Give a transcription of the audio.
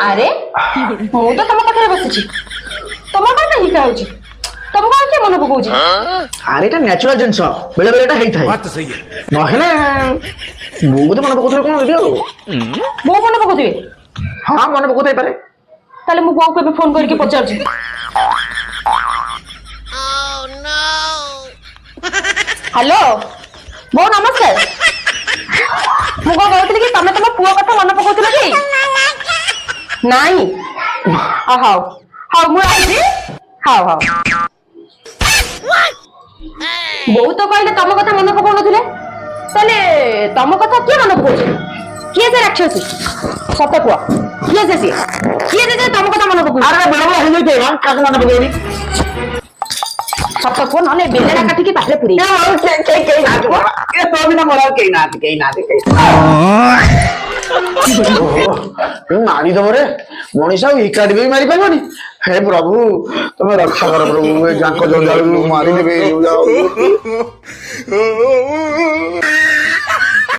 আরে ମୁଁ ତ ତମ ପାଖରେ ବସିଛି, ତମ କଣ ହିକା ହଉଛି? ତମ କଣ କିଏ ମନେ ପକଉଛି? ଆରେ ଏଟା ନ୍ୟାଚୁରାଲ ଜିନିଷ, ବେଳେ ବେଳେ ଏଟା ହେଇଥାଏ। ନହେଲେ ବୋଉ ବୋଧେ ମନେ ପକଉଥିଲେ କଣ ଏଠି ଆଉ। ବୋଉ ମନେ ପକଉଥିବେ? ହଁ ମନେ ପକଉଥାଇପାରେ। ତାହେଲେ ମୁଁ ବୋଉକୁ ଏବେ ଫୋନ କରିକି ପଚାରୁଛି। ହ୍ୟାଲୋ ବୋଉ ନମସ୍କାର। ମୁଁ କଣ କହୁଥିଲି କି ତମେ ତମ ପୁଅ କଥା ମନେ ପକଉଥିଲ କି? ନାଇଁ ହଉ ହଉ ମୁଁ ଆସିଛି। ହଉ ହଉ। ବୋଉ ତ କହିଲେ ତମ କଥା ମନେ ପକଉନଥିଲେ, ତାହେଲେ ତମ କଥା କିଏ ମନେ ପକଉଛି? କିଏ ସେ ରାକ୍ଷସୀ? ସତ କୁହ, କିଏ ସେ ସିଏ? କିଏ ସେ ତମ କଥା ମନେ ପକଉଛି? ଆରେ ବେଳବେଳେ ହେଇଯାଇଥିବ କାହାକୁ ମନେ ପକେଇନି। ସତ କୁହ, ନହେଲେ ବେଲେଣା କାଟିକି ପାଟିରେ ପୁରେଇ। କେହି ନାହାନ୍ତି ଏ ତୋ ବିନା ମୋର ଆଉ କେହି ନାହାନ୍ତି, କେହି ନାହାନ୍ତି। ମାରିଦବ ରେ ମଣିଷ, ଆଉ ଇକାଟିକି ବି ମାରିପାରିବନି। ହେ ପ୍ରଭୁ ତମେ ରକ୍ଷା କର ପ୍ରଭୁ, ଏ ଯାଙ୍କ ଜଞ୍ଜାଳକୁ ମାରିଦେବେ।